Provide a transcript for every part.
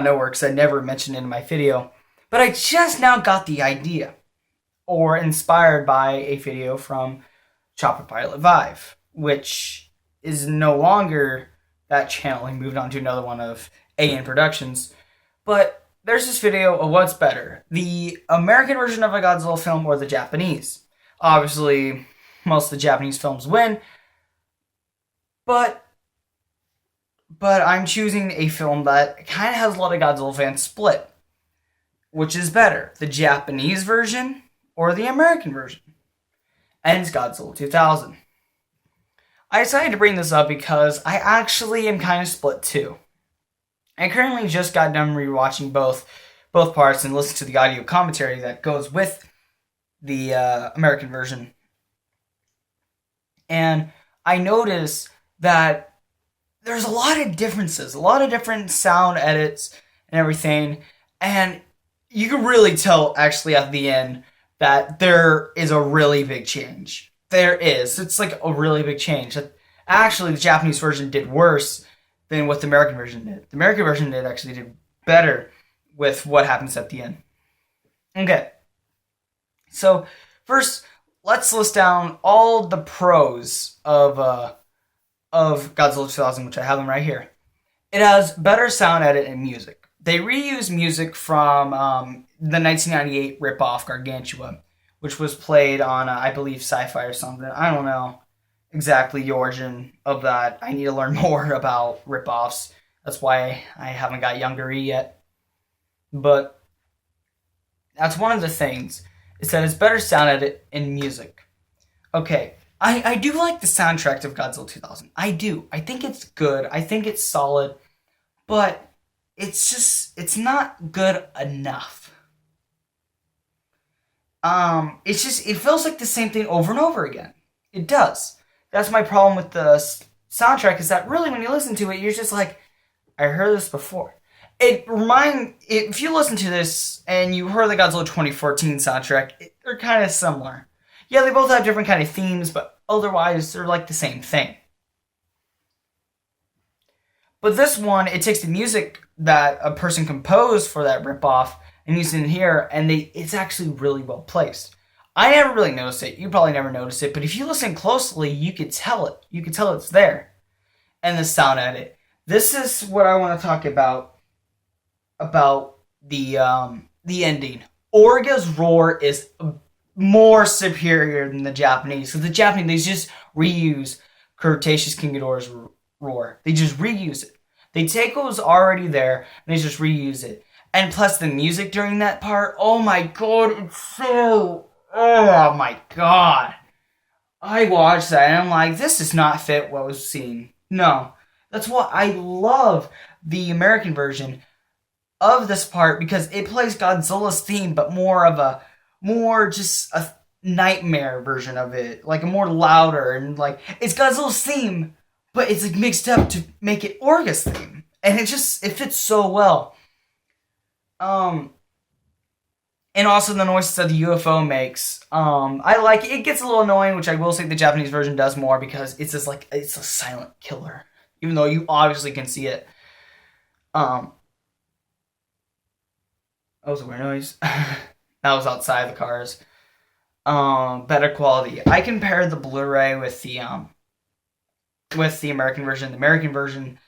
nowhere because I never mentioned it in my video. But I just now got the idea, or inspired by a video from Chopper Pilot Vive, which is no longer that channel. He moved on to another one of AN Productions. But there's this video of what's better, the American version of a Godzilla film or the Japanese. Obviously, most of the Japanese films win, but I'm choosing a film that kind of has a lot of Godzilla fans split. Which is better, the Japanese version or the American version? And it's Godzilla 2000. I decided to bring this up because I actually am kind of split too. I currently just got done rewatching both parts and listened to the audio commentary that goes with the American version. And I noticed that there's a lot of differences, a lot of different sound edits and everything. And you can really tell, actually, at the end, that there is a really big change. There is. It's like a really big change. Actually, the Japanese version did worse than what the American version did. The American version did better with what happens at the end. Okay. So, first, let's list down all the pros of Godzilla 2000, which I have them right here. It has better sound edit and music. They reuse music from the 1998 ripoff Gargantua, which was played on, I believe, Sci-Fi or something. I don't know exactly the origin of that. I need to learn more about ripoffs. That's why I haven't got younger yet. But that's one of the things, is that it's better sound edit and music. Okay, I do like the soundtrack of Godzilla 2000. I do. I think it's good. I think it's solid. But it's not good enough. It feels like the same thing over and over again. It does. That's my problem with the soundtrack, is that really when you listen to it, you're just like, I heard this before. If you listen to this and you heard the Godzilla 2014 soundtrack, they're kind of similar. Yeah, they both have different kind of themes, but otherwise they're like the same thing. But this one, it takes the music that a person composed for that ripoff and uses it in here, and it's actually really well placed. I never really noticed it. You probably never noticed it, but if you listen closely, you could tell it. You could tell it's there. And the sound edit. This is what I want to talk about the ending. Orga's roar is more superior than the Japanese. So the Japanese, they just reuse Cretaceous King Ghidorah's roar. They just reuse it. They take what was already there and they just reuse it. And plus the music during that part, oh my god, it's so... Oh my god. I watched that and I'm like, this does not fit what was seen. No. That's why I love the American version of this part, because it plays Godzilla's theme, but just a nightmare version of it. Like a more louder, and like, it's Godzilla's theme, but it's like mixed up to make it Orga's theme. And it fits so well. And also the noises that the UFO makes. I like it. It gets a little annoying, which I will say the Japanese version does more, because it's just like, it's a silent killer. Even though you obviously can see it. That was a weird noise. That was outside the cars. Better quality. I compared the Blu-ray with the American version. The American version,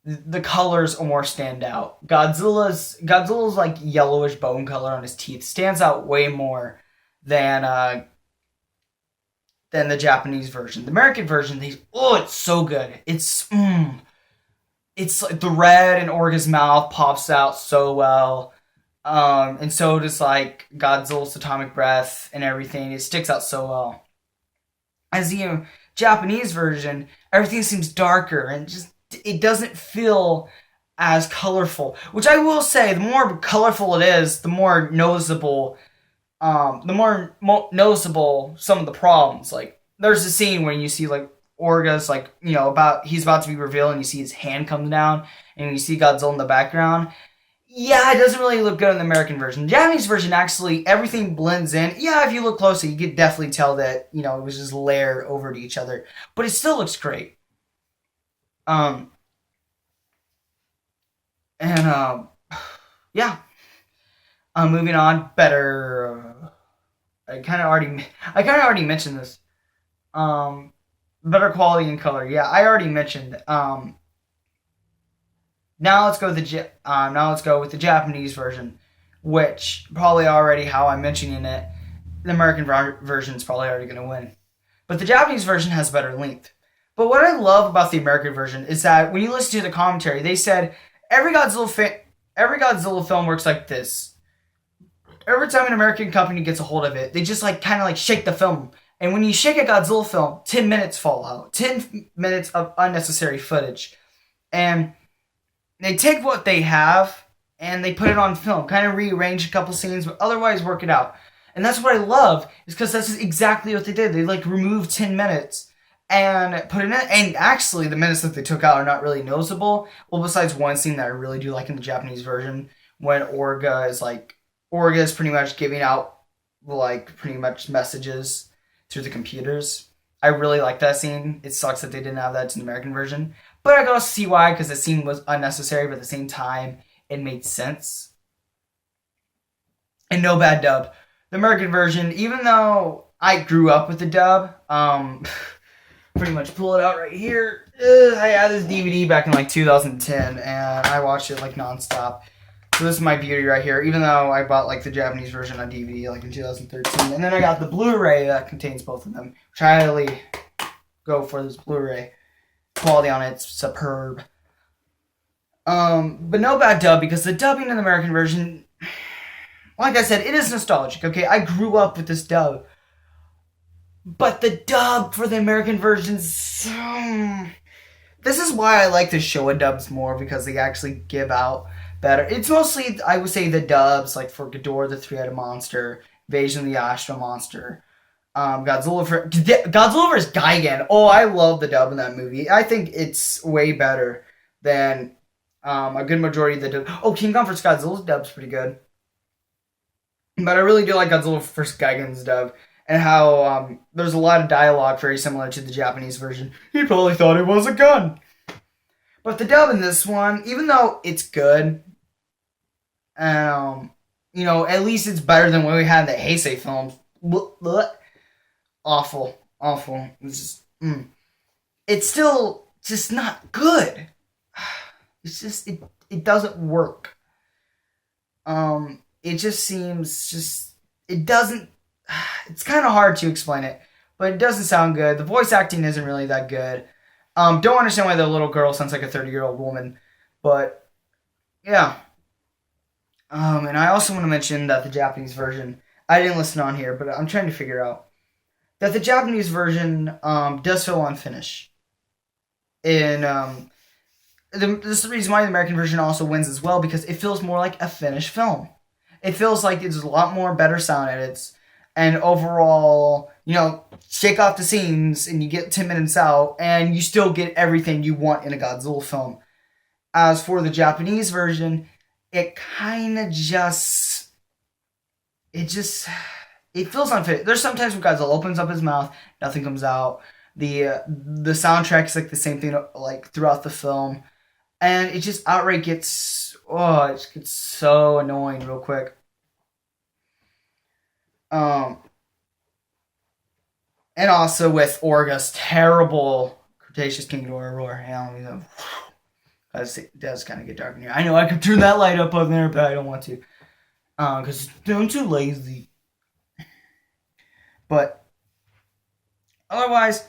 the colors more stand out. Godzilla's like yellowish bone color on his teeth stands out way more than the Japanese version. The American version, it's so good. It's like the red in Orga's mouth pops out so well. And so does like Godzilla's atomic breath and everything. It sticks out so well. As the Japanese version, everything seems darker and just it doesn't feel as colorful. Which I will say, the more colorful it is, the more noticeable some of the problems. Like there's a scene where you see like Orga's like, he's about to be revealed, and you see his hand come down, and you see Godzilla in the background. Yeah, it doesn't really look good in the American version. The Japanese version, actually, everything blends in. Yeah, if you look closely, you could definitely tell that, it was just layered over to each other. But it still looks great. And yeah, moving on. Better. I kind of already mentioned this. Um, better quality and color. Yeah, I already mentioned. Now let's go with the Japanese version, which probably already how I'm mentioning it. The American version is probably already going to win, but the Japanese version has better length. But what I love about the American version is that when you listen to the commentary, they said every Godzilla film works like this. Every time an American company gets a hold of it, they just like kind of like shake the film. And when you shake a Godzilla film, 10 minutes fall out. 10 minutes of unnecessary footage. And they take what they have and they put it on film, kind of rearrange a couple scenes, but otherwise work it out. And that's what I love, is because that's exactly what they did. They like removed 10 minutes and put it in. And actually, the minutes that they took out are not really noticeable. Well, besides one scene that I really do like in the Japanese version, when Orga is pretty much giving out like pretty much messages through the computers. I really like that scene. It sucks that they didn't have that in the American version, but I can also see why, because the scene was unnecessary, but at the same time, it made sense. And no bad dub. The American version, even though I grew up with the dub, pretty much pull it out right here. I had this DVD back in like 2010, and I watched it like nonstop. So this is my beauty right here, even though I bought like the Japanese version on DVD like in 2013. And then I got the Blu-ray that contains both of them, which I highly go for this Blu-ray. Quality on it's superb. But no bad dub, because the dubbing in the American version, like I said, it is nostalgic, okay? I grew up with this dub. But the dub for the American versions, this is why I like the Showa dubs more, because they actually give out better. It's mostly, I would say, the dubs, like for Ghidorah the Three-Headed Monster, Invasion of the Astro Monster, Godzilla vs. Gigan. Oh, I love the dub in that movie. I think it's way better than a good majority of the dub. Oh, King Kong vs. Godzilla's dub's pretty good. But I really do like Godzilla vs. Gigan's dub, and how there's a lot of dialogue very similar to the Japanese version. He probably thought it was a gun. But the dub in this one, even though it's good, at least it's better than what we had in the Heisei films. Awful, awful. It's still just not good. It's just it doesn't work. It just seems it doesn't. It's kind of hard to explain it, but it doesn't sound good. The voice acting isn't really that good. Don't understand why the little girl sounds like a 30-year-old woman, but yeah. And I also want to mention that the Japanese version, I didn't listen on here, but I'm trying to figure out that the Japanese version does feel unfinished. And this is the reason why the American version also wins as well, because it feels more like a finished film. It feels like it's a lot more better sound edits, and overall, shake off the scenes and you get 10 minutes out and you still get everything you want in a Godzilla film. As for the Japanese version, it kind of it feels unfit. There's sometimes when Godzilla opens up his mouth, nothing comes out. The soundtrack is like the same thing like throughout the film, and it just outright it gets so annoying real quick. And also with Orga's terrible Cretaceous King Ghidorah roar. It does kind of get dark in here. I know I could turn that light up on there, but I don't want to. Because I'm too lazy. But otherwise,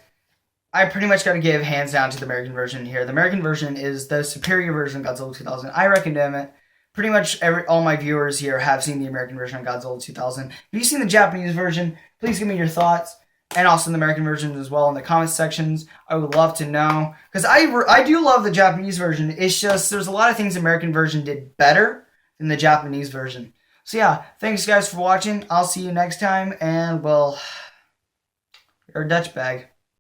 I pretty much got to give hands down to the American version here. The American version is the superior version of Godzilla 2000. I recommend it. Pretty much all my viewers here have seen the American version of Godzilla 2000. If you've seen the Japanese version, please give me your thoughts. And also the American version as well in the comments sections. I would love to know. Because I do love the Japanese version. It's just there's a lot of things the American version did better than the Japanese version. So yeah, thanks guys for watching. I'll see you next time. And well, you're a Dutch bag.